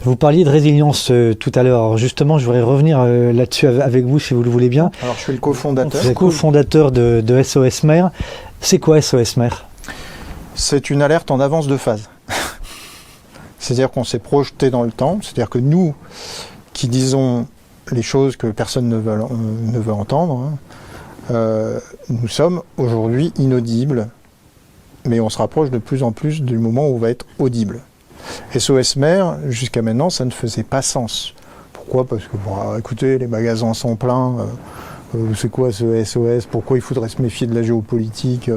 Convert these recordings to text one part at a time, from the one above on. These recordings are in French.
Vous parliez de résilience tout à l'heure. Alors justement, je voudrais revenir là-dessus avec vous, si vous le voulez bien. Alors, je suis le cofondateur. Vous êtes cofondateur de SOS Mer. C'est quoi SOS Mer? C'est une alerte en avance de phase. C'est-à-dire qu'on s'est projeté dans le temps. C'est-à-dire que nous, qui disons les choses que personne ne veut entendre, nous sommes aujourd'hui inaudibles, mais on se rapproche de plus en plus du moment où on va être audible. SOS Mer, jusqu'à maintenant, ça ne faisait pas sens. Pourquoi? Parce que, écoutez, les magasins sont pleins, c'est quoi ce SOS? Pourquoi il faudrait se méfier de la géopolitique?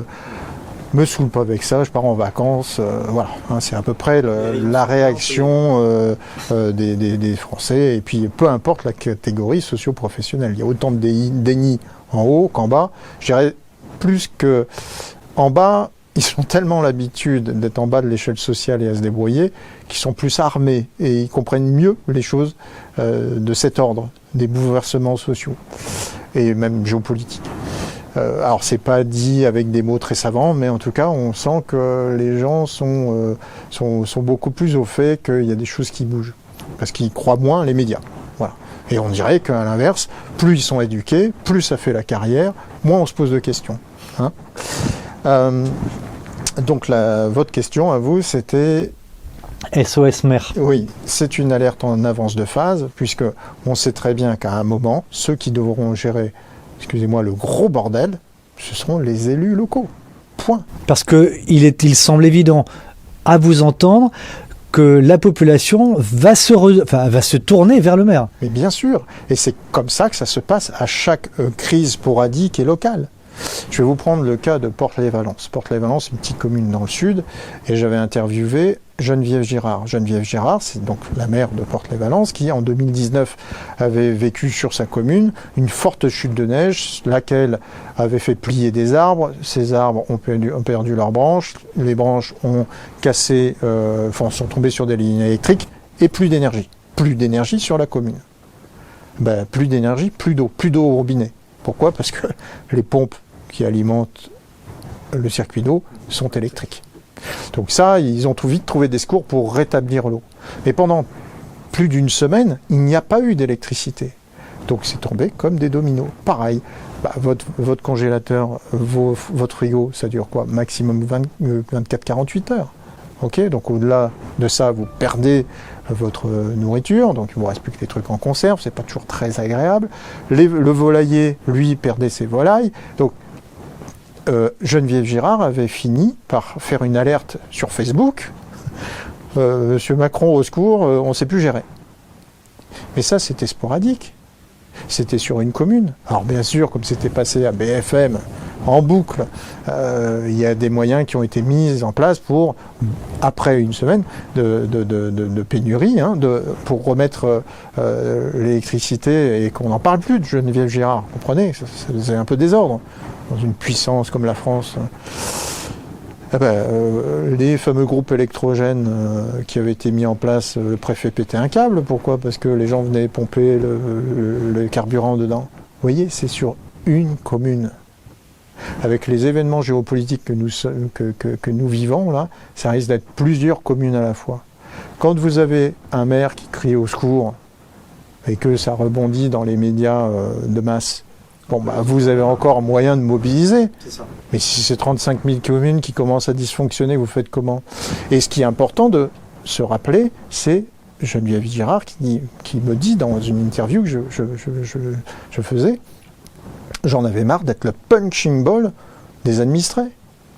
Me saoule pas avec ça, je pars en vacances, voilà. C'est à peu près la réaction des Français, et puis peu importe la catégorie socio-professionnelle. Il y a autant de déni en haut qu'en bas. Je dirais plus que en bas, ils ont tellement l'habitude d'être en bas de l'échelle sociale et à se débrouiller, qu'ils sont plus armés et ils comprennent mieux les choses de cet ordre, des bouleversements sociaux et même géopolitiques. Alors c'est pas dit avec des mots très savants, mais en tout cas on sent que les gens sont beaucoup plus au fait qu'il y a des choses qui bougent, parce qu'ils croient moins les médias. Voilà. Et on dirait qu'à l'inverse, plus ils sont éduqués, plus ça fait la carrière, moins on se pose de questions. Donc votre question à vous, c'était... SOS Mer. Oui, c'est une alerte en avance de phase, puisque on sait très bien qu'à un moment, ceux qui devront gérer, excusez-moi, le gros bordel, ce seront les élus locaux. Point. Parce qu'il semble évident, à vous entendre, que la population va se tourner vers le maire. Mais bien sûr, et c'est comme ça que ça se passe à chaque crise sporadique et locale. Je vais vous prendre le cas de Port-les-Valence. Port-les-Valence, c'est une petite commune dans le sud, et j'avais interviewé Geneviève Girard. Geneviève Girard, c'est donc la maire de Port-les-Valence, qui en 2019 avait vécu sur sa commune une forte chute de neige, laquelle avait fait plier des arbres. Ces arbres ont perdu leurs branches, les branches ont cassé, sont tombées sur des lignes électriques, et plus d'énergie. Plus d'énergie sur la commune. Plus d'énergie, plus d'eau au robinet. Pourquoi? Parce que les pompes qui alimentent le circuit d'eau sont électriques. Donc ça, ils ont tout vite trouvé des secours pour rétablir l'eau. Mais pendant plus d'une semaine, il n'y a pas eu d'électricité. Donc c'est tombé comme des dominos. Pareil, votre congélateur, votre frigo, ça dure quoi? Maximum 24-48 heures. Okay, donc au-delà de ça, vous perdez votre nourriture, donc il ne vous reste plus que des trucs en conserve, c'est pas toujours très agréable. Le volailler, lui, perdait ses volailles. Donc Geneviève Girard avait fini par faire une alerte sur Facebook. Monsieur Macron, au secours, on ne sait plus gérer. Mais ça, c'était sporadique. C'était sur une commune. Alors bien sûr, comme c'était passé à BFM en boucle, il y a des moyens qui ont été mis en place pour, après une semaine de pénurie, pour remettre l'électricité, et qu'on n'en parle plus de Geneviève Girard. Vous comprenez, c'est un peu désordre dans une puissance comme la France. Les fameux groupes électrogènes qui avaient été mis en place, le préfet pétait un câble. Pourquoi? Parce que les gens venaient pomper le carburant dedans. Vous voyez, c'est sur une commune. Avec les événements géopolitiques que nous vivons, là, ça risque d'être plusieurs communes à la fois. Quand vous avez un maire qui crie au secours et que ça rebondit dans les médias de masse, vous avez encore moyen de mobiliser. C'est ça. Mais si c'est 35 000 communes qui commencent à dysfonctionner, vous faites comment? Et ce qui est important de se rappeler, c'est Geneviève Girard qui me dit dans une interview que je faisais, j'en avais marre d'être le punching ball des administrés,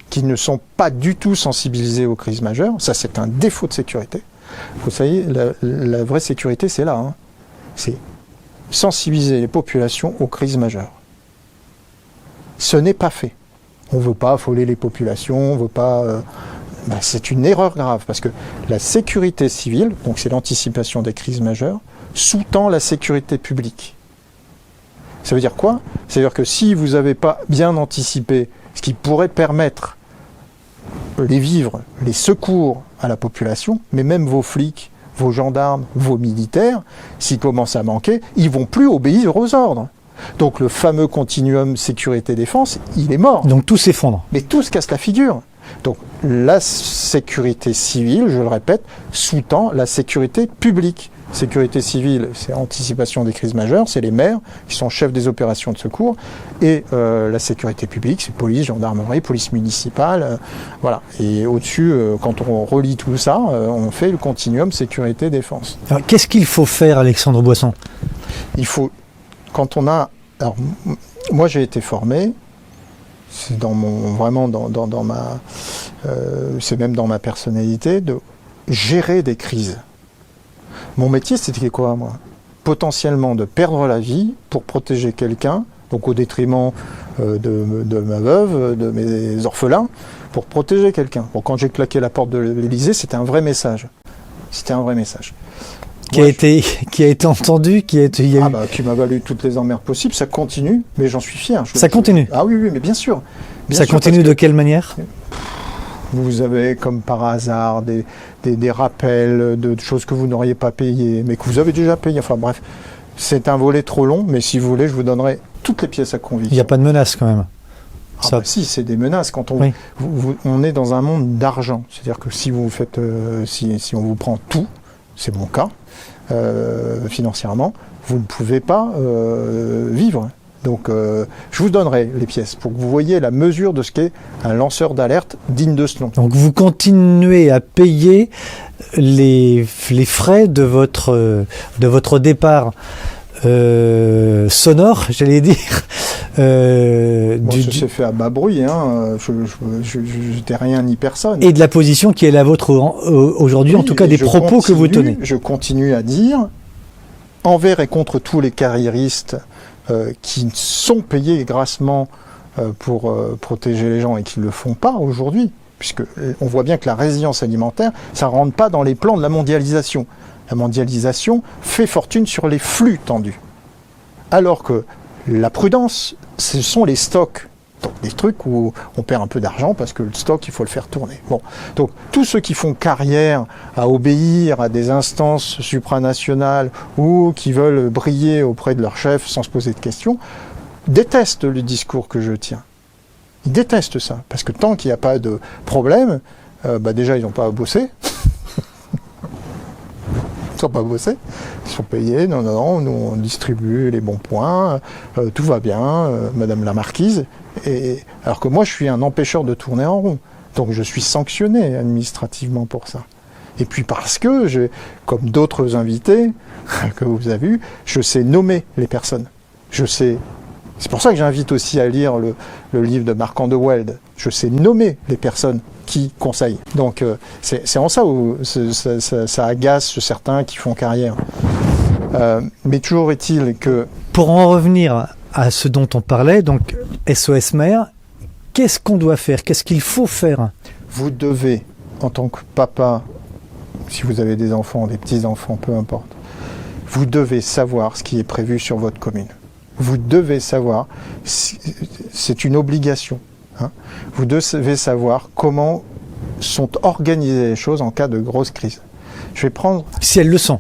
qui ne sont pas du tout sensibilisés aux crises majeures. Ça, c'est un défaut de sécurité. Vous savez, la vraie sécurité, c'est là. C'est sensibiliser les populations aux crises majeures. Ce n'est pas fait. On ne veut pas affoler les populations, on ne veut pas... c'est une erreur grave, parce que la sécurité civile, donc c'est l'anticipation des crises majeures, sous-tend la sécurité publique. Ça veut dire quoi? Ça veut dire que si vous n'avez pas bien anticipé ce qui pourrait permettre les vivres, les secours à la population, mais même vos flics, vos gendarmes, vos militaires, s'ils commencent à manquer, ils ne vont plus obéir aux ordres. Donc le fameux continuum sécurité-défense, il est mort. Donc tout s'effondre. Mais tout se casse la figure. Donc la sécurité civile, je le répète, sous-tend la sécurité publique. Sécurité civile, c'est anticipation des crises majeures, c'est les maires qui sont chefs des opérations de secours, et la sécurité publique, c'est police, gendarmerie, police municipale, voilà. Et au-dessus, quand on relie tout ça, on fait le continuum sécurité-défense. Alors, qu'est-ce qu'il faut faire, Alexandre Boisson ? Il faut, quand on a, alors moi j'ai été formé, c'est dans mon, vraiment dans ma, c'est même dans ma personnalité, de gérer des crises. Mon métier, c'était quoi, moi ? Potentiellement de perdre la vie pour protéger quelqu'un, donc au détriment de ma veuve, de mes orphelins, pour protéger quelqu'un. Bon, quand j'ai claqué la porte de l'Élysée, c'était un vrai message. C'était un vrai message. Qui a été entendu, qui m'a valu toutes les emmerdes possibles. Ça continue, mais j'en suis fier. Ça continue ? Ah oui, mais bien sûr. Ça continue de quelle manière ? Vous avez, comme par hasard, des rappels de choses que vous n'auriez pas payées, mais que vous avez déjà payées. Enfin bref, c'est un volet trop long, mais si vous voulez, je vous donnerai toutes les pièces à conviction. Il n'y a pas de menace quand même. Si, c'est des menaces. Quand on est dans un monde d'argent, c'est-à-dire que si vous faites, si on vous prend tout, c'est mon cas, financièrement, vous ne pouvez pas vivre. Donc, je vous donnerai les pièces pour que vous voyez la mesure de ce qu'est un lanceur d'alerte digne de ce nom. Donc, vous continuez à payer les frais de votre départ sonore, j'allais dire. Ça s'est fait à bas bruit, hein. Je n'étais rien ni personne. Et de la position qui est la vôtre aujourd'hui, en tout cas des propos que vous tenez. Je continue à dire, envers et contre tous les carriéristes qui sont payés grassement pour protéger les gens et qui ne le font pas aujourd'hui, puisque on voit bien que la résilience alimentaire, ça ne rentre pas dans les plans de la mondialisation. La mondialisation fait fortune sur les flux tendus. Alors que la prudence, ce sont les stocks. Donc des trucs où on perd un peu d'argent parce que le stock, il faut le faire tourner. Bon. Donc tous ceux qui font carrière à obéir à des instances supranationales ou qui veulent briller auprès de leur chef sans se poser de questions, détestent le discours que je tiens. Ils détestent ça. Parce que tant qu'il n'y a pas de problème, déjà ils n'ont pas à bosser. Ils n'ont pas bossé, ils sont payés, non, nous on distribue les bons points, tout va bien, Madame la Marquise, alors que moi je suis un empêcheur de tourner en rond, donc je suis sanctionné administrativement pour ça. Et puis parce que, comme d'autres invités que vous avez vus, je sais nommer les personnes, c'est pour ça que j'invite aussi à lire le livre de Marquand de Welde, je sais nommer les personnes qui conseillent. Donc c'est en ça où ça agace certains qui font carrière. Mais toujours est-il que... Pour en revenir à ce dont on parlait, donc SOS Mère, qu'est-ce qu'on doit faire ? Qu'est-ce qu'il faut faire ? Vous devez, en tant que papa, si vous avez des enfants, des petits-enfants, peu importe, vous devez savoir ce qui est prévu sur votre commune. Vous devez savoir, c'est une obligation. Hein. Vous devez savoir comment sont organisées les choses en cas de grosse crise. Je vais prendre... Si elles le sont.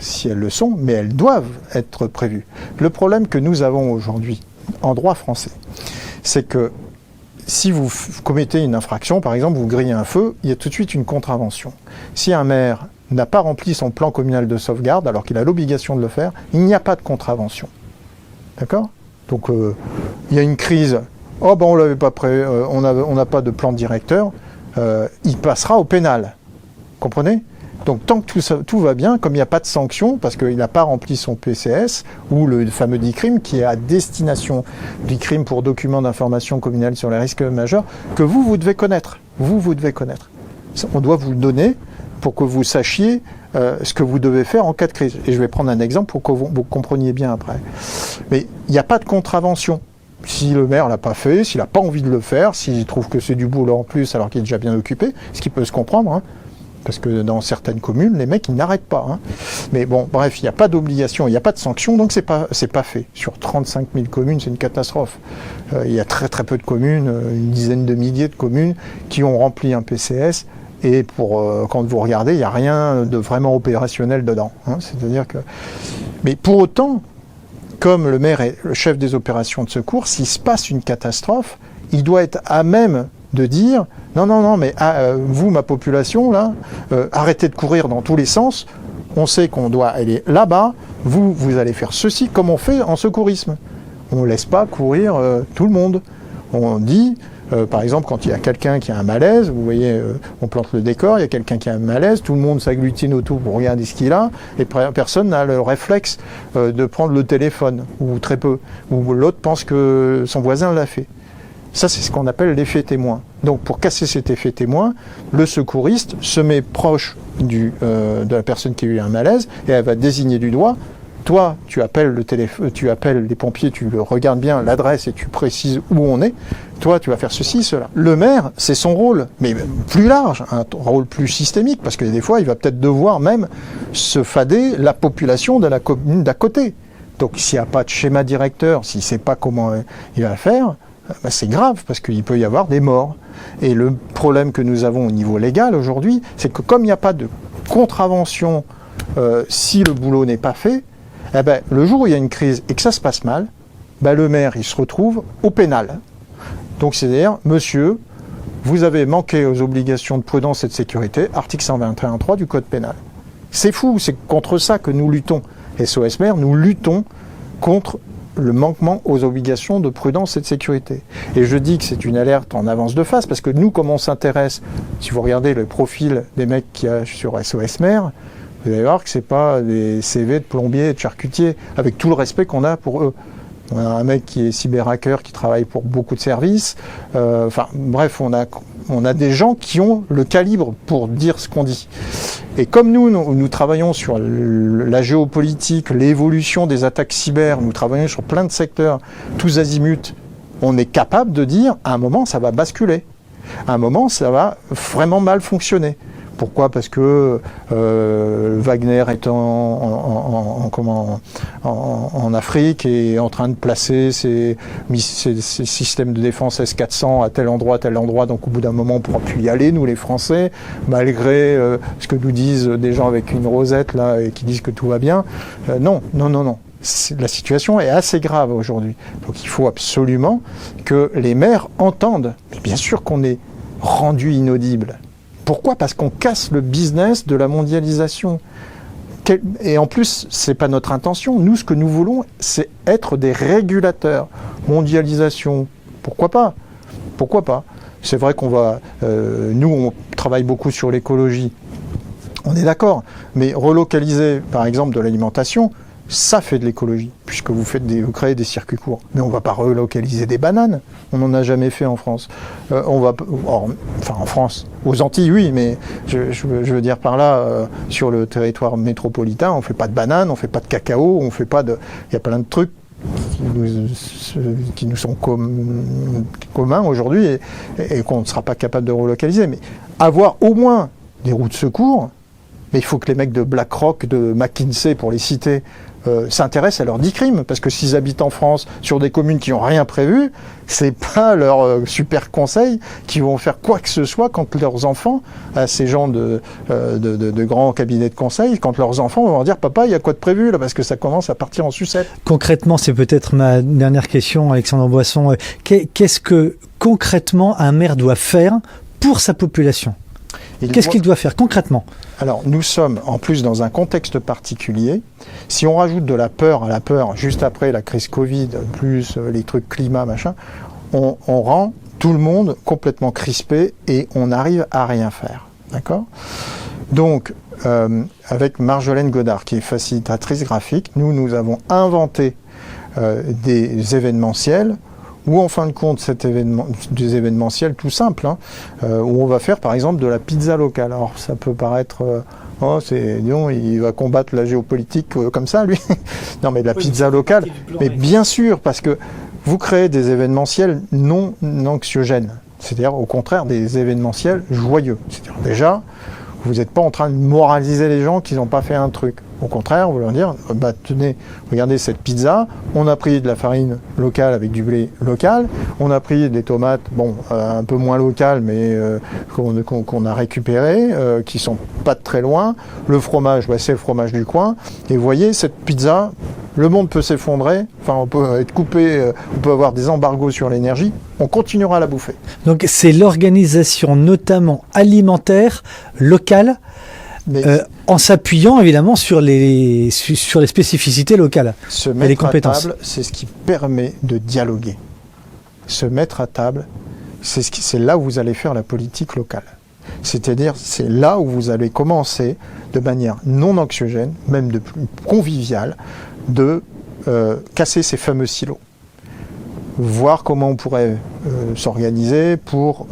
Si elles le sont, mais elles doivent être prévues. Le problème que nous avons aujourd'hui, en droit français, c'est que si vous commettez une infraction, par exemple, vous grillez un feu, il y a tout de suite une contravention. Si un maire n'a pas rempli son plan communal de sauvegarde, alors qu'il a l'obligation de le faire, il n'y a pas de contravention. D'accord ? Donc, il y a une crise... on l'avait pas prêt, on n'a pas de plan directeur, il passera au pénal. Comprenez ? Donc tant que tout va bien, comme il n'y a pas de sanction, parce qu'il n'a pas rempli son PCS, ou le fameux DICRIM, qui est à destination DICRIM pour document d'information communale sur les risques majeurs, que vous devez connaître. Vous devez connaître. On doit vous le donner pour que vous sachiez ce que vous devez faire en cas de crise. Et je vais prendre un exemple pour que vous compreniez bien après. Mais il n'y a pas de contravention. Si le maire l'a pas fait, s'il n'a pas envie de le faire, s'il trouve que c'est du boulot en plus alors qu'il est déjà bien occupé, ce qui peut se comprendre, hein, parce que dans certaines communes, les mecs, ils n'arrêtent pas. Hein. Mais bon, bref, il n'y a pas d'obligation, il n'y a pas de sanction, donc c'est pas fait. Sur 35 000 communes, c'est une catastrophe. Il y a très très peu de communes, une dizaine de milliers de communes qui ont rempli un PCS, et quand vous regardez, il n'y a rien de vraiment opérationnel dedans. Hein. C'est-à-dire que... Mais pour autant... Comme le maire est le chef des opérations de secours, s'il se passe une catastrophe, il doit être à même de dire non, mais vous, ma population, là, arrêtez de courir dans tous les sens, on sait qu'on doit aller là-bas, vous allez faire ceci comme on fait en secourisme. On ne laisse pas courir tout le monde. On dit, par exemple, quand il y a quelqu'un qui a un malaise, vous voyez, on plante le décor, il y a quelqu'un qui a un malaise, tout le monde s'agglutine autour pour regarder ce qu'il a, et personne n'a le réflexe de prendre le téléphone, ou très peu, ou l'autre pense que son voisin l'a fait. Ça, c'est ce qu'on appelle l'effet témoin. Donc, pour casser cet effet témoin, le secouriste se met proche de la personne qui a eu un malaise, et elle va désigner du doigt. Toi, tu appelles les pompiers, tu regardes bien l'adresse et tu précises où on est. Toi, tu vas faire ceci, cela. Le maire, c'est son rôle, mais plus large, un rôle plus systémique, parce que des fois, il va peut-être devoir même se fader la population de la commune d'à côté. Donc, s'il n'y a pas de schéma directeur, s'il ne sait pas comment il va faire, c'est grave, parce qu'il peut y avoir des morts. Et le problème que nous avons au niveau légal aujourd'hui, c'est que comme il n'y a pas de contravention si le boulot n'est pas fait, eh ben, le jour où il y a une crise et que ça se passe mal, ben, le maire il se retrouve au pénal. Donc c'est-à-dire, monsieur, vous avez manqué aux obligations de prudence et de sécurité, article 121.3 du Code pénal. C'est fou, c'est contre ça que nous luttons. SOS Maire, nous luttons contre le manquement aux obligations de prudence et de sécurité. Et je dis que c'est une alerte en avance de phase, parce que nous, comme on s'intéresse, si vous regardez le profil des mecs qu'il y a sur SOS Maire, vous allez voir que c'est pas des CV de plombiers et de charcutiers, avec tout le respect qu'on a pour eux. On a un mec qui est cyberhacker, qui travaille pour beaucoup de services. Bref, on a des gens qui ont le calibre pour dire ce qu'on dit. Et comme nous travaillons sur la géopolitique, l'évolution des attaques cyber, nous travaillons sur plein de secteurs, tous azimuts, on est capable de dire, à un moment, ça va basculer. À un moment, ça va vraiment mal fonctionner. Pourquoi ? Parce que Wagner est en Afrique et est en train de placer ses systèmes de défense S-400 à tel endroit, donc au bout d'un moment on ne pourra plus y aller, nous les Français, malgré ce que nous disent des gens avec une rosette là et qui disent que tout va bien. Non. La situation est assez grave aujourd'hui. Donc il faut absolument que les maires entendent. Bien sûr qu'on est rendu inaudible. Pourquoi ? Parce qu'on casse le business de la mondialisation. Et en plus, c'est pas notre intention. Nous, ce que nous voulons, c'est être des régulateurs. Mondialisation, pourquoi pas ? C'est vrai qu'on va... nous, on travaille beaucoup sur l'écologie. On est d'accord. Mais relocaliser, par exemple, de l'alimentation, ça fait de l'écologie, puisque vous créez des circuits courts. Mais on ne va pas relocaliser des bananes. On n'en a jamais fait en France. En France, aux Antilles, oui, mais je veux dire par là, sur le territoire métropolitain, on ne fait pas de bananes, on ne fait pas de cacao, on fait pas de... Il y a plein de trucs qui nous sont communs aujourd'hui et qu'on ne sera pas capable de relocaliser. Mais avoir au moins des routes de secours, mais il faut que les mecs de BlackRock, de McKinsey, pour les citer, s'intéressent à leurs 10 crimes, parce que s'ils habitent en France sur des communes qui n'ont rien prévu, c'est pas leur super conseil qui vont faire quoi que ce soit quand leurs enfants, à ces gens de grands cabinets de conseil, quand leurs enfants vont leur dire « Papa, il y a quoi de prévu là ?» parce que ça commence à partir en sucette. Concrètement, c'est peut-être ma dernière question, Alexandre Boisson. Qu'est-ce que concrètement un maire doit faire pour sa population ? Qu'est-ce qu'il doit faire concrètement ? Alors, nous sommes en plus dans un contexte particulier. Si on rajoute de la peur à la peur, juste après la crise Covid, plus les trucs climat, machin, on rend tout le monde complètement crispé et on n'arrive à rien faire. D'accord ? Donc, avec Marjolaine Godard, qui est facilitatrice graphique, nous avons inventé des événementiels ou en fin de compte des événementiels tout simples, où on va faire par exemple de la pizza locale. Alors ça peut paraître, disons, il va combattre la géopolitique comme ça lui. Non mais de la pizza locale, mais bien sûr, parce que vous créez des événementiels non anxiogènes, c'est-à-dire au contraire des événementiels joyeux. C'est-à-dire déjà, vous n'êtes pas en train de moraliser les gens qui n'ont pas fait un truc. Au contraire, vous leur dire, tenez, regardez cette pizza, on a pris de la farine locale avec du blé local, on a pris des tomates, un peu moins locales, mais qu'on a récupérées, qui sont pas de très loin, le fromage, c'est le fromage du coin, et vous voyez, cette pizza, le monde peut s'effondrer, enfin on peut être coupé, on peut avoir des embargos sur l'énergie, on continuera à la bouffer. Donc c'est l'organisation notamment alimentaire locale, en s'appuyant évidemment sur les spécificités locales se et les mettre compétences. à table, c'est ce qui permet de dialoguer. Se mettre à table, c'est là où vous allez faire la politique locale. C'est-à-dire, c'est là où vous allez commencer, de manière non anxiogène, même de plus conviviale, de casser ces fameux silos. Voir comment on pourrait s'organiser pour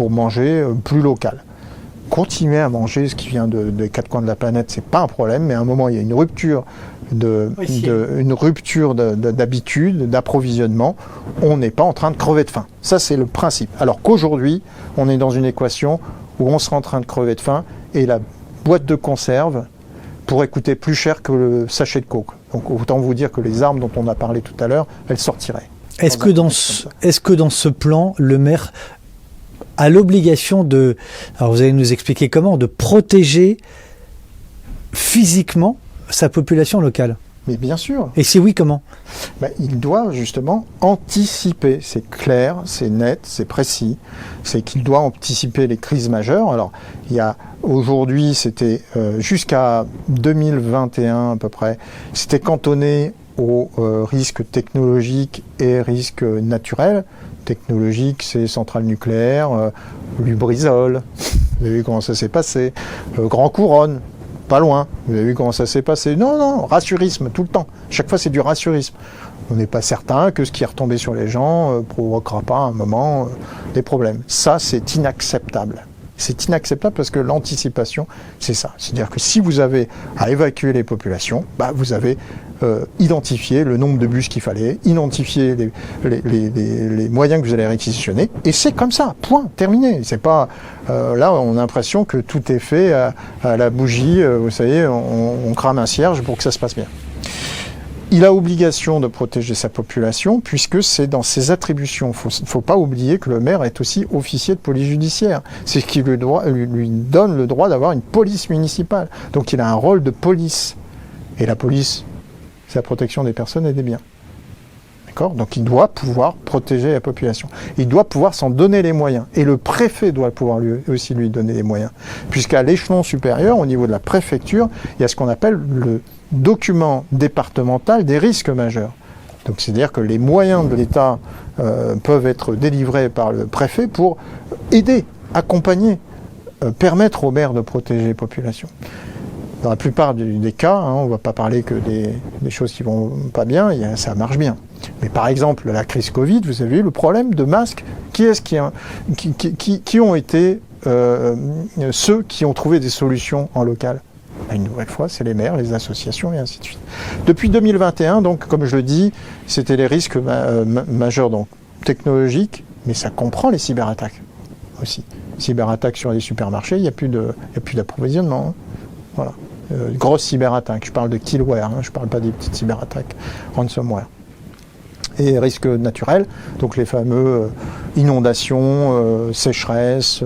manger plus local. Continuer à manger ce qui vient des quatre coins de la planète, c'est pas un problème, mais à un moment, il y a une rupture d'habitude, d'approvisionnement. On n'est pas en train de crever de faim. Ça, c'est le principe. Alors qu'aujourd'hui, on est dans une équation où on sera en train de crever de faim et la boîte de conserve pourrait coûter plus cher que le sachet de coke. Donc autant vous dire que les armes dont on a parlé tout à l'heure, elles sortiraient. Est-ce que dans ce plan, le maire a l'obligation de, alors vous allez nous expliquer comment, de protéger physiquement sa population locale? Mais bien sûr. Et si oui, comment? Il doit justement anticiper. C'est clair, c'est net, c'est précis. C'est qu'il doit anticiper les crises majeures. Alors, il y a aujourd'hui, c'était jusqu'à 2021 à peu près, c'était cantonné aux risques technologiques et risques naturels. Technologique, c'est centrale nucléaire, Lubrizol, vous avez vu comment ça s'est passé, Grand Couronne, pas loin, vous avez vu comment ça s'est passé. Non, rassurisme tout le temps, chaque fois c'est du rassurisme. On n'est pas certain que ce qui est retombé sur les gens provoquera pas à un moment des problèmes. Ça, c'est inacceptable. C'est inacceptable parce que l'anticipation, c'est ça. C'est-à-dire que si vous avez à évacuer les populations, vous avez identifié le nombre de bus qu'il fallait, identifier les moyens que vous allez réquisitionner, et c'est comme ça, point, terminé. C'est pas là, on a l'impression que tout est fait à la bougie, vous savez, on crame un cierge pour que ça se passe bien. Il a obligation de protéger sa population puisque c'est dans ses attributions. Il ne faut pas oublier que le maire est aussi officier de police judiciaire. C'est ce qui lui donne le droit d'avoir une police municipale. Donc il a un rôle de police. Et la police, c'est la protection des personnes et des biens. D'accord ? Donc il doit pouvoir protéger la population. Il doit pouvoir s'en donner les moyens. Et le préfet doit pouvoir aussi lui donner les moyens. Puisqu'à l'échelon supérieur, au niveau de la préfecture, il y a ce qu'on appelle le document départemental des risques majeurs. Donc c'est-à-dire que les moyens de l'État peuvent être délivrés par le préfet pour aider, accompagner, permettre aux maires de protéger les populations. Dans la plupart des cas, on ne va pas parler que des choses qui vont pas bien, ça marche bien. Mais par exemple, la crise Covid, vous avez vu le problème de masques. Qui est-ce qui ont été ceux qui ont trouvé des solutions en local ? Une nouvelle fois, c'est les maires, les associations et ainsi de suite. Depuis 2021, donc, comme je le dis, c'était les risques majeurs donc, technologiques, mais ça comprend les cyberattaques aussi. Cyberattaques sur les supermarchés, il n'y a plus d'approvisionnement. Hein. Voilà. Grosse cyberattaque, je parle de killware, je ne parle pas des petites cyberattaques ransomware. Et risques naturels, donc les fameux inondations, sécheresse,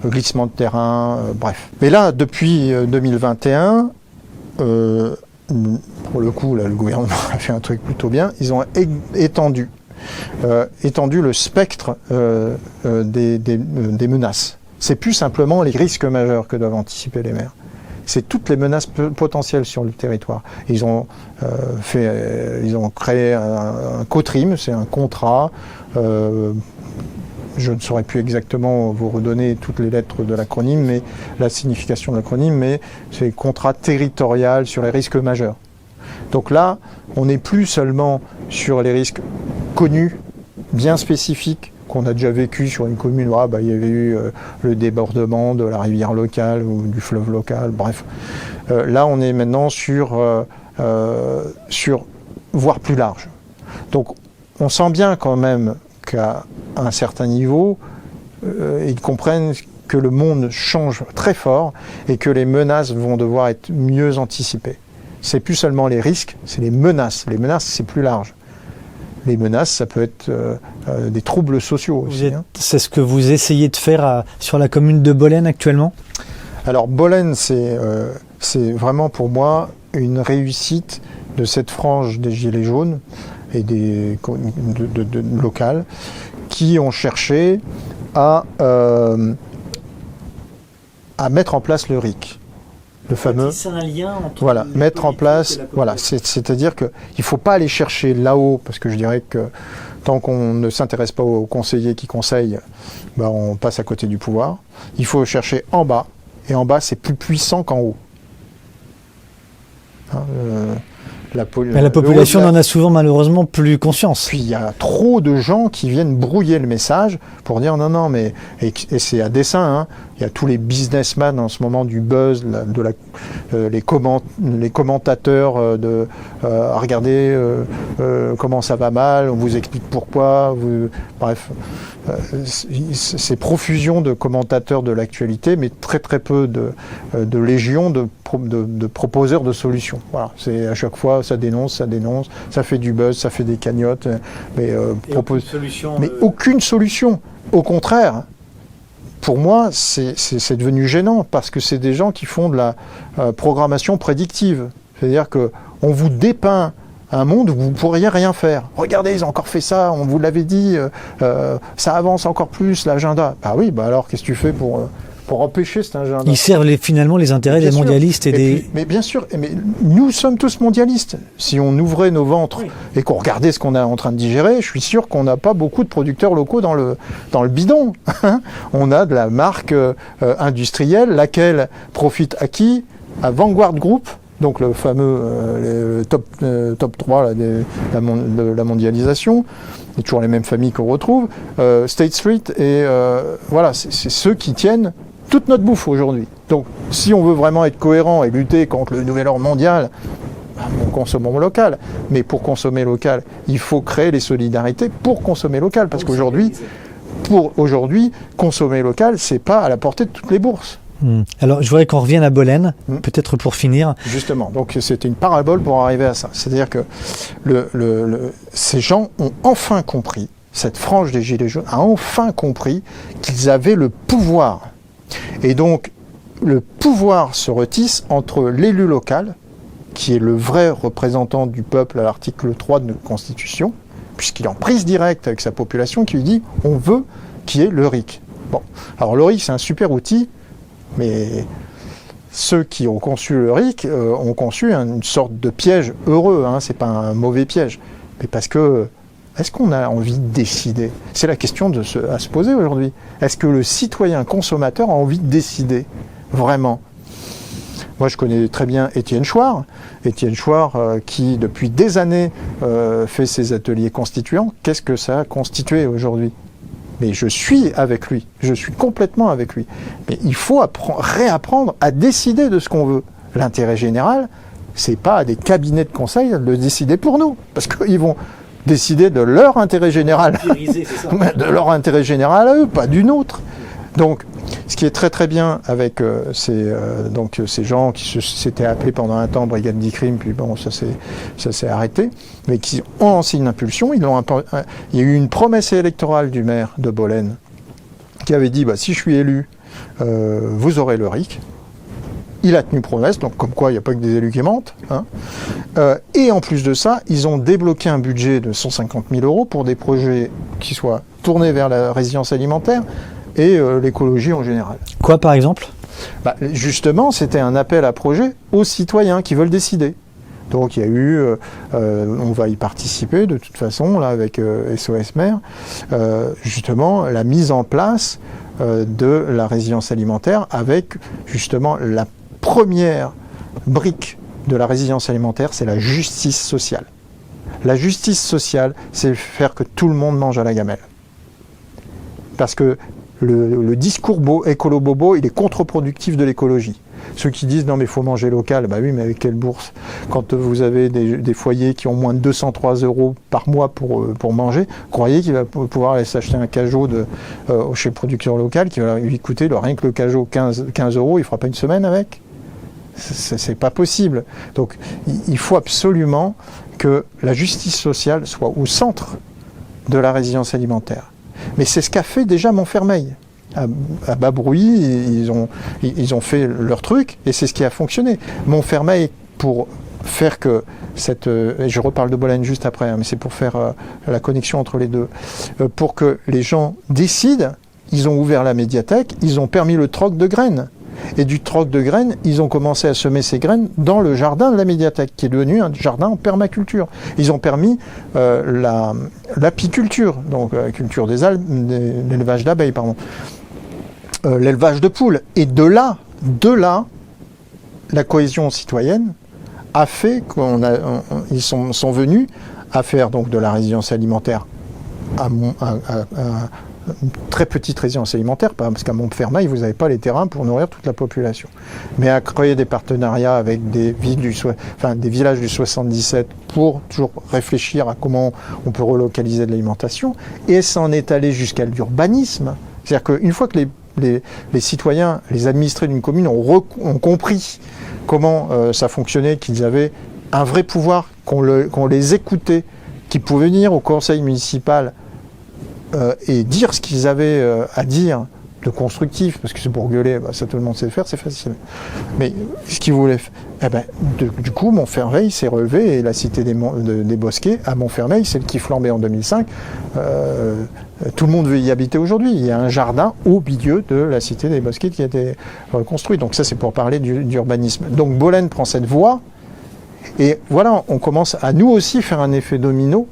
glissement de terrain, bref. Mais là, depuis 2021, pour le coup, là, le gouvernement a fait un truc plutôt bien, ils ont étendu le spectre des menaces. C'est plus simplement les risques majeurs que doivent anticiper les maires. C'est toutes les menaces potentielles sur le territoire. Ils ont créé un COTRIM, c'est un contrat. Je ne saurais plus exactement vous redonner toutes les lettres de l'acronyme, mais la signification de l'acronyme, mais c'est contrat territorial sur les risques majeurs. Donc là, on n'est plus seulement sur les risques connus, bien spécifiques, qu'on a déjà vécu sur une commune, il y avait eu le débordement de la rivière locale ou du fleuve local, bref. Là, on est maintenant sur voire plus large. Donc, on sent bien quand même qu'à un certain niveau, ils comprennent que le monde change très fort et que les menaces vont devoir être mieux anticipées. C'est plus seulement les risques, c'est les menaces. Les menaces, c'est plus large. Les menaces, ça peut être des troubles sociaux aussi. C'est ce que vous essayez de faire sur la commune de Bolène actuellement ? Alors Bolène, c'est vraiment pour moi une réussite de cette frange des Gilets jaunes et locales qui ont cherché à mettre en place le RIC. Le fameux. C'est un lien entre voilà, mettre en place. Voilà, c'est-à-dire qu'il ne faut pas aller chercher là-haut, parce que je dirais que tant qu'on ne s'intéresse pas aux conseillers qui conseillent, ben on passe à côté du pouvoir. Il faut chercher en bas, et en bas, c'est plus puissant qu'en haut. Hein, la population n'en a souvent malheureusement plus conscience. Puis il y a trop de gens qui viennent brouiller le message pour dire non, mais et c'est à dessein. Hein, il y a tous les businessmen en ce moment du buzz, les commentateurs regardez comment ça va mal, on vous explique pourquoi. Bref, c'est profusion de commentateurs de l'actualité, mais très très peu de légion de proposeurs de solutions. Voilà, c'est à chaque fois ça dénonce, ça fait du buzz, ça fait des cagnottes, mais aucune solution. Au contraire. Pour moi, c'est devenu gênant parce que c'est des gens qui font de la programmation prédictive. C'est-à-dire qu'on vous dépeint un monde où vous ne pourriez rien faire. Regardez, ils ont encore fait ça, on vous l'avait dit, ça avance encore plus, l'agenda. Bah oui, bah alors qu'est-ce que tu fais pour empêcher cet agenda? Ils servent finalement les intérêts des mondialistes et des... mais bien sûr, mais nous sommes tous mondialistes. Si on ouvrait nos ventres et qu'on regardait ce qu'on est en train de digérer, je suis sûr qu'on n'a pas beaucoup de producteurs locaux dans le bidon. On a de la marque industrielle, laquelle profite à qui? À Vanguard Group, donc le fameux top 3 là, de la mondialisation. C'est toujours les mêmes familles qu'on retrouve. State Street, et voilà, c'est ceux qui tiennent toute notre bouffe aujourd'hui. Donc, si on veut vraiment être cohérent et lutter contre le nouvel ordre mondial, consommons local. Mais pour consommer local, il faut créer les solidarités pour consommer local. Parce qu'aujourd'hui, consommer local, c'est pas à la portée de toutes les bourses. Alors, je voudrais qu'on revienne à Bolène, peut-être pour finir. Justement, donc c'était une parabole pour arriver à ça. C'est-à-dire que ces gens ont enfin compris, cette frange des Gilets jaunes a enfin compris qu'ils avaient le pouvoir. Et donc, le pouvoir se retisse entre l'élu local, qui est le vrai représentant du peuple à l'article 3 de notre Constitution, puisqu'il est en prise directe avec sa population, qui lui dit « on veut qu'il y ait le RIC ». Bon, alors le RIC, c'est un super outil, mais ceux qui ont conçu le RIC ont conçu une sorte de piège heureux, hein, c'est pas un mauvais piège, mais parce que est-ce qu'on a envie de décider? C'est la question à se poser aujourd'hui. Est-ce que le citoyen consommateur a envie de décider vraiment? Moi, je connais très bien Étienne Chouard. Étienne Chouard, qui depuis des années fait ses ateliers constituants. Qu'est-ce que ça a constitué aujourd'hui? Mais je suis avec lui, je suis complètement avec lui. Mais il faut réapprendre à décider de ce qu'on veut. L'intérêt général, c'est pas à des cabinets de conseil de le décider pour nous, parce qu'ils vont décider de leur intérêt général, de leur intérêt général à eux, pas du nôtre. Donc, ce qui est très très bien avec ces gens qui s'étaient appelés pendant un temps Brigade d'e-crime, puis bon, ça s'est arrêté, mais qui ont lancé une impulsion. Il y a eu une promesse électorale du maire de Bolène qui avait dit si je suis élu, vous aurez le RIC. Il a tenu promesse, donc comme quoi il n'y a pas que des élus qui mentent. Hein. Et en plus de ça, ils ont débloqué un budget de 150 000 € pour des projets qui soient tournés vers la résilience alimentaire et l'écologie en général. Quoi par exemple? Justement, c'était un appel à projet aux citoyens qui veulent décider. Donc il y a eu, on va y participer de toute façon, là avec SOS Maire, justement la mise en place de la résilience alimentaire avec justement la première brique de la résilience alimentaire, c'est la justice sociale. La justice sociale, c'est faire que tout le monde mange à la gamelle. Parce que le discours écolo-bobo, il est contre-productif de l'écologie. Ceux qui disent non mais il faut manger local, oui mais avec quelle bourse? Quand vous avez des foyers qui ont moins de 203 € par mois pour manger, croyez qu'il va pouvoir aller s'acheter un cajot chez le producteur local qui va lui coûter rien que le cajot 15 €, il fera pas une semaine avec? C'est pas possible. Donc il faut absolument que la justice sociale soit au centre de la résilience alimentaire. Mais c'est ce qu'a fait déjà Montfermeil. À Bas-Brouilly, ils ont fait leur truc et c'est ce qui a fonctionné. Montfermeil, pour faire que et je reparle de Bolène juste après, hein, mais c'est pour faire la connexion entre les deux, pour que les gens décident, ils ont ouvert la médiathèque, ils ont permis le troc de graines. Et du troc de graines, ils ont commencé à semer ces graines dans le jardin de la médiathèque, qui est devenu un jardin en permaculture. Ils ont permis l'apiculture, donc la culture l'élevage d'abeilles, pardon, l'élevage de poules. Et de là, la cohésion citoyenne a fait ils sont venus à faire donc de la résilience alimentaire à une très petite résilience alimentaire, parce qu'à Montfermeil, vous n'avez pas les terrains pour nourrir toute la population. Mais à créer des partenariats avec des villages du 77 pour toujours réfléchir à comment on peut relocaliser de l'alimentation, et ça en est allé jusqu'à l'urbanisme. C'est-à-dire qu'une fois que les citoyens, les administrés d'une commune ont compris comment ça fonctionnait, qu'ils avaient un vrai pouvoir, qu'on les écoutait, qu'ils pouvaient venir au conseil municipal et dire ce qu'ils avaient à dire de constructif, parce que c'est pour gueuler, ça tout le monde sait faire, c'est facile. Mais ce qu'ils voulaient faire, du coup, Montfermeil s'est relevé, et la cité des Bosquets à Montfermeil, celle qui flambait en 2005, tout le monde veut y habiter aujourd'hui. Il y a un jardin au milieu de la cité des Bosquets qui a été reconstruit. Donc ça, c'est pour parler d'urbanisme. Donc Bolène prend cette voie, et voilà, on commence à nous aussi faire un effet domino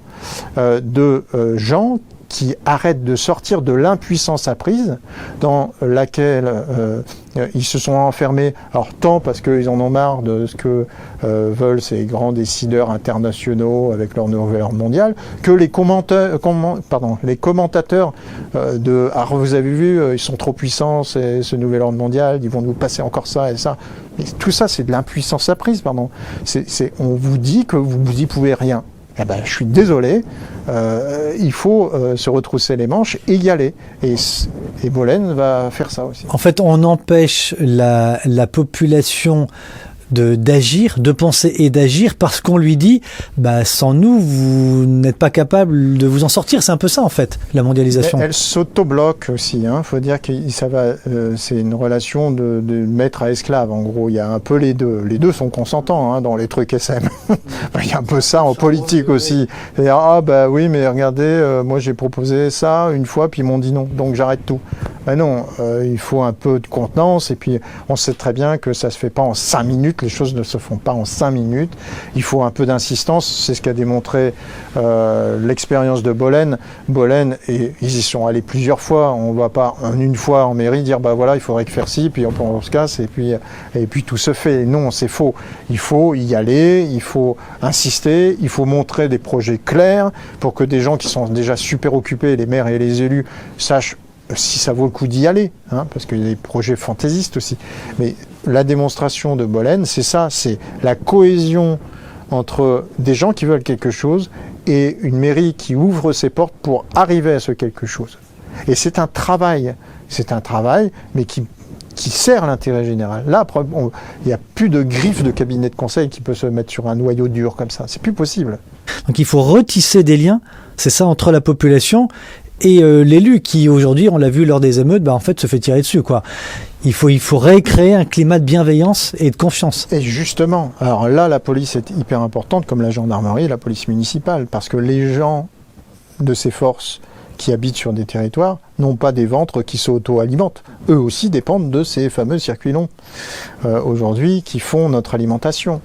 de gens qui arrêtent de sortir de l'impuissance apprise dans laquelle ils se sont enfermés, alors tant parce qu'ils en ont marre de ce que veulent ces grands décideurs internationaux avec leur nouvel ordre mondial, que les commentateurs de « Ah, vous avez vu, ils sont trop puissants, ce nouvel ordre mondial, ils vont nous passer encore ça et ça ». Tout ça, c'est de l'impuissance apprise, pardon. On vous dit que vous n'y pouvez rien. Je suis désolé, il faut se retrousser les manches et y aller. Et Bolène va faire ça aussi. En fait, on empêche la population d'agir, de penser et d'agir, parce qu'on lui dit sans nous, vous n'êtes pas capable de vous en sortir. C'est un peu ça, en fait, la mondialisation. Elle s'auto-bloque aussi. Faut dire que c'est une relation de maître à esclave, en gros. Il y a un peu les deux. Les deux sont consentants dans les trucs SM. Il y a un peu ça en politique aussi. C'est-à-dire, oui, mais regardez, moi j'ai proposé ça une fois, puis ils m'ont dit non, donc j'arrête tout. Non, il faut un peu de contenance, et puis on sait très bien que ça se fait pas en 5 minutes. Les choses ne se font pas en 5 minutes. Il faut un peu d'insistance. C'est ce qu'a démontré l'expérience de Bolène. Bolène, et ils y sont allés plusieurs fois. On ne va pas une fois en mairie dire voilà, il faudrait faire ci, puis on se casse, et puis tout se fait. Non, c'est faux. Il faut y aller, il faut insister, il faut montrer des projets clairs pour que des gens qui sont déjà super occupés, les maires et les élus, sachent si ça vaut le coup d'y aller, parce qu'il y a des projets fantaisistes aussi. Mais la démonstration de Bolène, c'est ça, c'est la cohésion entre des gens qui veulent quelque chose et une mairie qui ouvre ses portes pour arriver à ce quelque chose. Et c'est un travail, mais qui sert l'intérêt général. Là, il n'y a plus de griffe de cabinet de conseil qui peut se mettre sur un noyau dur comme ça. C'est plus possible. Donc il faut retisser des liens, c'est ça, entre la population et l'élu qui, aujourd'hui, on l'a vu lors des émeutes, en fait, se fait tirer dessus, quoi. Il faut récréer un climat de bienveillance et de confiance. Et justement, alors là, la police est hyper importante, comme la gendarmerie et la police municipale, parce que les gens de ces forces qui habitent sur des territoires n'ont pas des ventres qui s'auto-alimentent. Eux aussi dépendent de ces fameux circuits longs, aujourd'hui, qui font notre alimentation.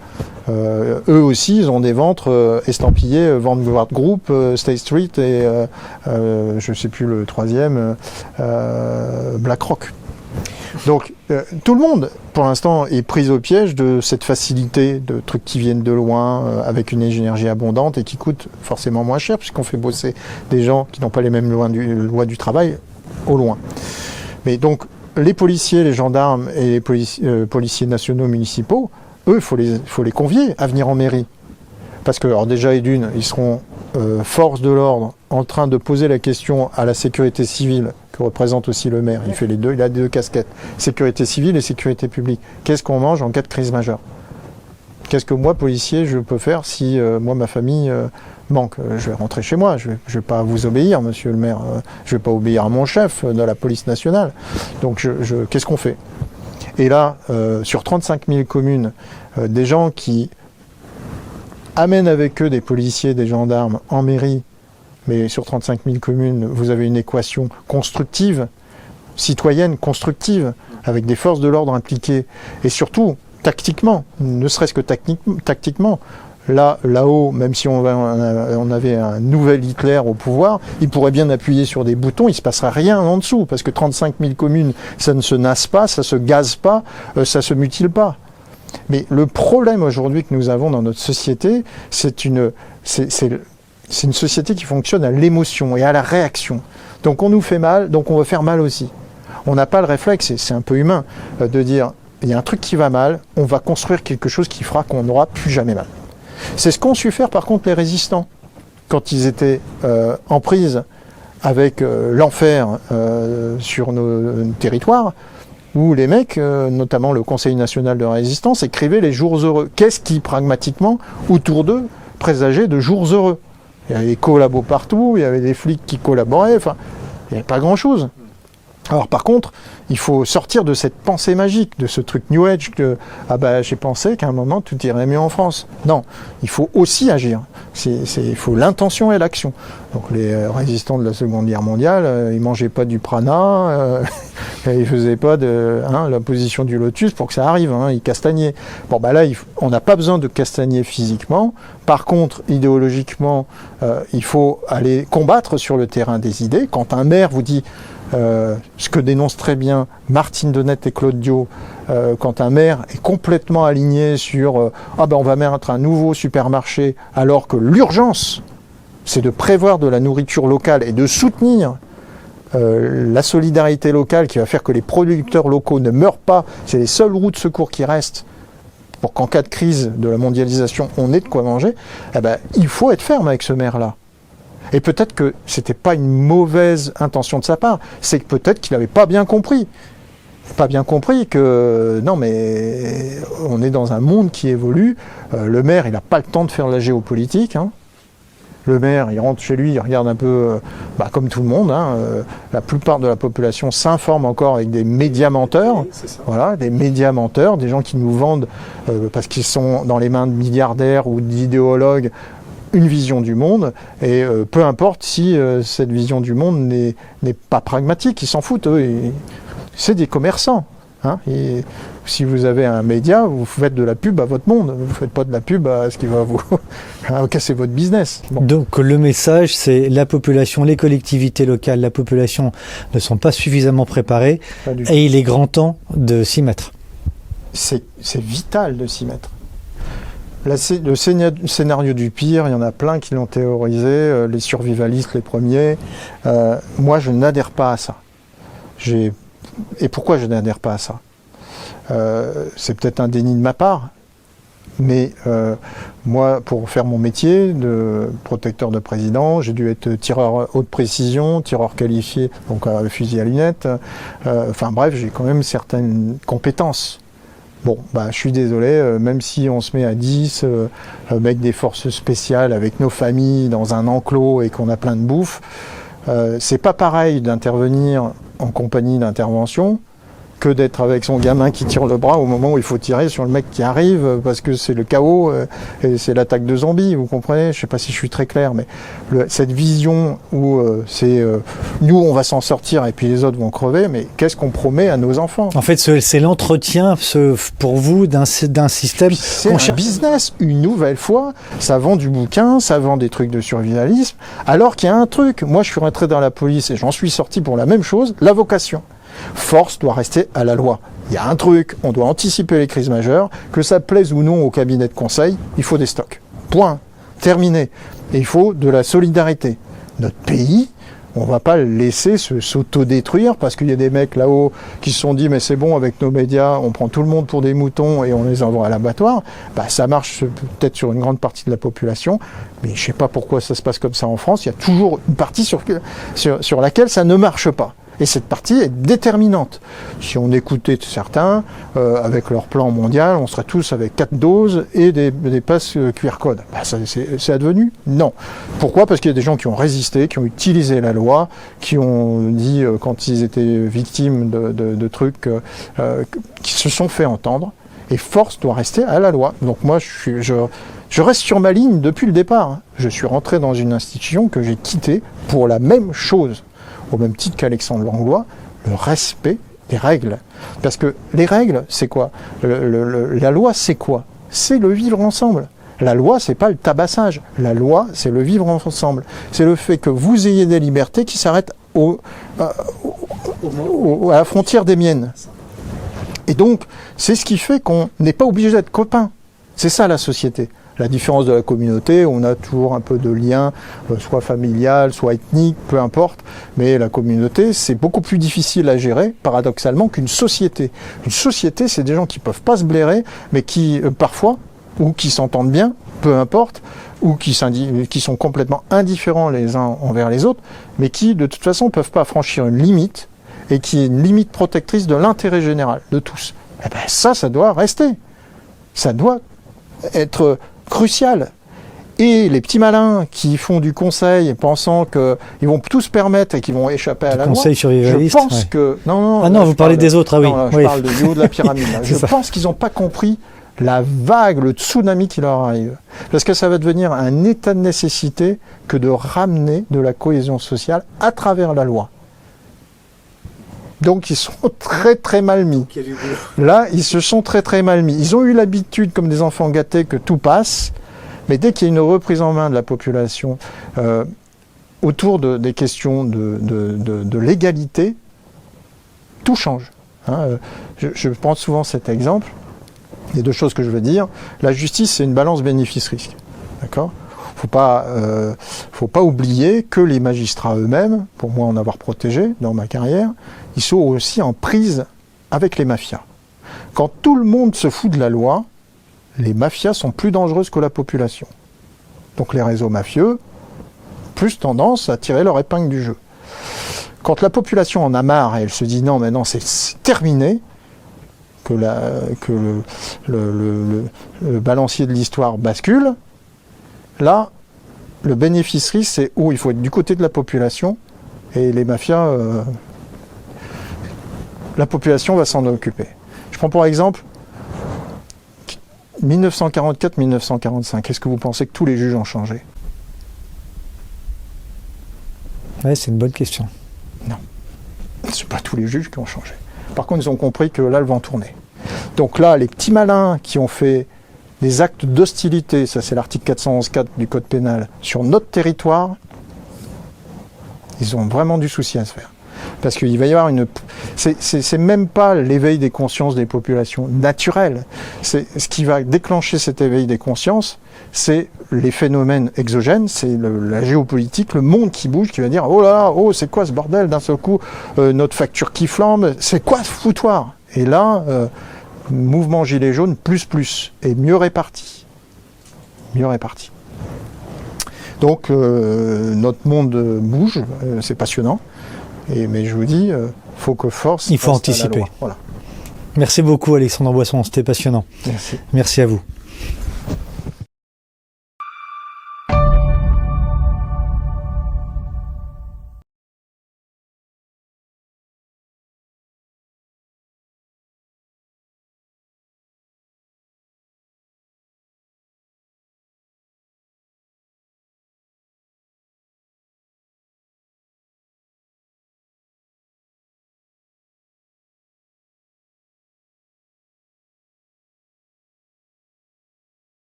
Eux aussi, ils ont des ventres estampillés Vanguard Group, State Street et je ne sais plus le troisième, BlackRock. Donc tout le monde, pour l'instant, est pris au piège de cette facilité de trucs qui viennent de loin, avec une énergie abondante et qui coûtent forcément moins cher, puisqu'on fait bosser des gens qui n'ont pas les mêmes lois du travail au loin. Mais donc les policiers, les gendarmes et les policiers nationaux municipaux, eux, il faut les convier à venir en mairie. Parce que, alors déjà, ils seront force de l'ordre en train de poser la question à la sécurité civile, que représente aussi le maire. Il fait les deux, il a 2 casquettes. Sécurité civile et sécurité publique. Qu'est-ce qu'on mange en cas de crise majeure ? Qu'est-ce que moi, policier, je peux faire si moi, ma famille manque ? Je vais rentrer chez moi. Je vais pas vous obéir, monsieur le maire. Je vais pas obéir à mon chef de la police nationale. Donc, qu'est-ce qu'on fait ? Et là, sur 35 000 communes, des gens qui amènent avec eux des policiers, des gendarmes en mairie, mais sur 35 000 communes, vous avez une équation constructive, citoyenne, constructive, avec des forces de l'ordre impliquées, et surtout, tactiquement, ne serait-ce que tactiquement. Là-haut, même si on avait un nouvel Hitler au pouvoir, il pourrait bien appuyer sur des boutons, il ne se passera rien en dessous, parce que 35 000 communes, ça ne se nasse pas, ça ne se gaze pas, ça ne se mutile pas. Mais le problème aujourd'hui que nous avons dans notre société, c'est une société qui fonctionne à l'émotion et à la réaction. Donc on nous fait mal, donc on veut faire mal aussi. On n'a pas le réflexe, et c'est un peu humain, de dire, il y a un truc qui va mal, on va construire quelque chose qui fera qu'on n'aura plus jamais mal. C'est ce qu'ont su faire par contre les résistants quand ils étaient en prise avec l'enfer sur nos territoires, où les mecs, notamment le Conseil national de résistance, écrivaient les jours heureux. Qu'est-ce qui pragmatiquement autour d'eux présageait de jours heureux? Il y avait des collabos partout, il y avait des flics qui collaboraient, enfin, il n'y avait pas grand-chose. Alors par contre, il faut sortir de cette pensée magique, de ce truc New Age que j'ai pensé qu'à un moment tout irait mieux en France. Non, il faut aussi agir. Il faut l'intention et l'action. Donc les résistants de la Seconde Guerre mondiale, ils mangeaient pas du prana, ils faisaient pas de la position du lotus pour que ça arrive, ils castagnaient. Bon là, on n'a pas besoin de castagner physiquement. Par contre, idéologiquement, il faut aller combattre sur le terrain des idées. Quand un maire vous dit ce que dénoncent très bien Martine Denette et Claude Diot, quand un maire est complètement aligné sur on va mettre un nouveau supermarché, alors que l'urgence, c'est de prévoir de la nourriture locale et de soutenir la solidarité locale qui va faire que les producteurs locaux ne meurent pas, c'est les seules routes de secours qui restent pour qu'en cas de crise de la mondialisation, on ait de quoi manger, il faut être ferme avec ce maire-là. Et peut-être que c'était pas une mauvaise intention de sa part, c'est que peut-être qu'il n'avait pas bien compris. Pas bien compris que, non mais on est dans un monde qui évolue, le maire il n'a pas le temps de faire la géopolitique, Le maire il rentre chez lui, il regarde un peu, comme tout le monde, la plupart de la population s'informe encore avec des médias menteurs, voilà, des médias menteurs, des gens qui nous vendent, parce qu'ils sont dans les mains de milliardaires ou d'idéologues, une vision du monde, et peu importe si cette vision du monde n'est pas pragmatique, ils s'en foutent, eux, c'est des commerçants. Et si vous avez un média, vous faites de la pub à votre monde, vous ne faites pas de la pub à ce qui va vous casser votre business. Bon. Donc le message, c'est la population, les collectivités locales, la population ne sont pas suffisamment préparées, et il est grand temps de s'y mettre. C'est vital de s'y mettre. Le scénario du pire, il y en a plein qui l'ont théorisé, les survivalistes les premiers. Moi, je n'adhère pas à ça. Et pourquoi je n'adhère pas à ça? C'est peut-être un déni de ma part, mais moi, pour faire mon métier de protecteur de président, j'ai dû être tireur haute précision, tireur qualifié, donc fusil à lunettes. Bref, j'ai quand même certaines compétences. Bon, je suis désolé, même si on se met à 10, avec des forces spéciales, avec nos familles, dans un enclos et qu'on a plein de bouffe, c'est pas pareil d'intervenir en compagnie d'intervention que d'être avec son gamin qui tire le bras au moment où il faut tirer sur le mec qui arrive parce que c'est le chaos et c'est l'attaque de zombies, vous comprenez? Je sais pas si je suis très clair, mais cette vision où nous on va s'en sortir et puis les autres vont crever, mais qu'est-ce qu'on promet à nos enfants? En fait, c'est l'entretien pour vous d'un système. C'est un business, une nouvelle fois, ça vend du bouquin, ça vend des trucs de survivalisme, alors qu'il y a un truc, moi je suis rentré dans la police et j'en suis sorti pour la même chose, la vocation. Force doit rester à la loi. Il y a un truc, on doit anticiper les crises majeures, que ça plaise ou non au cabinet de conseil, il faut des stocks. Point. Terminé. Et il faut de la solidarité. Notre pays, on ne va pas le laisser s'autodétruire parce qu'il y a des mecs là-haut qui se sont dit mais c'est bon avec nos médias, on prend tout le monde pour des moutons et on les envoie à l'abattoir. Ça marche peut-être sur une grande partie de la population, mais je ne sais pas pourquoi ça se passe comme ça en France. Il y a toujours une partie sur laquelle ça ne marche pas. Et cette partie est déterminante. Si on écoutait certains, avec leur plan mondial, on serait tous avec 4 doses et des passes QR code. C'est advenu? Non. Pourquoi? Parce qu'il y a des gens qui ont résisté, qui ont utilisé la loi, qui ont dit, quand ils étaient victimes de trucs, qui se sont fait entendre. Et force doit rester à la loi. Donc moi, je reste sur ma ligne depuis le départ. Hein. Je suis rentré dans une institution que j'ai quittée pour la même chose, au même titre qu'Alexandre Langlois, le respect des règles. Parce que les règles, c'est quoi ? La loi, c'est quoi ? C'est le vivre ensemble. La loi, c'est pas le tabassage. La loi, c'est le vivre ensemble. C'est le fait que vous ayez des libertés qui s'arrêtent à la frontière des miennes. Et donc, c'est ce qui fait qu'on n'est pas obligé d'être copains. C'est ça la société. La différence de la communauté, on a toujours un peu de lien, soit familial, soit ethnique, peu importe. Mais la communauté, c'est beaucoup plus difficile à gérer, paradoxalement, qu'une société. Une société, c'est des gens qui peuvent pas se blairer, mais qui, parfois, ou qui s'entendent bien, peu importe, ou qui sont complètement indifférents les uns envers les autres, mais qui, de toute façon, ne peuvent pas franchir une limite, et qui est une limite protectrice de l'intérêt général, de tous. Eh bien ça doit rester. Ça doit être crucial. Et les petits malins qui font du conseil pensant qu'ils vont tout se permettre et qu'ils vont échapper à la loi, je pense que... Non, vous parlez des autres, oui. Je parle du haut de la pyramide. Je pense qu'ils n'ont pas compris la vague, le tsunami qui leur arrive. Parce que ça va devenir un état de nécessité que de ramener de la cohésion sociale à travers la loi. Donc ils sont très très mal mis. Là, ils se sont très très mal mis. Ils ont eu l'habitude, comme des enfants gâtés, que tout passe, mais dès qu'il y a une reprise en main de la population autour des questions de l'égalité, tout change. Hein. Je prends souvent cet exemple. Il y a deux choses que je veux dire. La justice, c'est une balance bénéfice-risque. D'accord ? Faut pas oublier que les magistrats eux-mêmes, pour moi en avoir protégé dans ma carrière, ils sont aussi en prise avec les mafias. Quand tout le monde se fout de la loi, les mafias sont plus dangereuses que la population. Donc les réseaux mafieux, plus tendance à tirer leur épingle du jeu. Quand la population en a marre et elle se dit non, maintenant c'est terminé, que le balancier de l'histoire bascule, là, le bénéfice-risque, c'est où il faut être du côté de la population, et les mafias, la population va s'en occuper. Je prends pour exemple 1944-1945. Est-ce que vous pensez que tous les juges ont changé ? Ouais, c'est une bonne question. Non. Ce n'est pas tous les juges qui ont changé. Par contre, ils ont compris que là, le vent tournait. Donc là, les petits malins qui ont fait des actes d'hostilité, ça c'est l'article 411.4 du Code pénal, sur notre territoire, ils ont vraiment du souci à se faire. Parce qu'il va y avoir une... C'est même pas l'éveil des consciences des populations naturelles. Ce qui va déclencher cet éveil des consciences, c'est les phénomènes exogènes, c'est la géopolitique, le monde qui bouge, qui va dire « Oh là là, oh, c'est quoi ce bordel d'un seul coup, notre facture qui flambe, c'est quoi ce foutoir ?» Et là, mouvement gilet jaune plus, et mieux réparti. Mieux réparti. Donc, notre monde bouge, c'est passionnant. Mais je vous dis, faut que force... Il faut anticiper. Voilà. Merci beaucoup Alexandre Boisson, c'était passionnant. Merci. Merci à vous.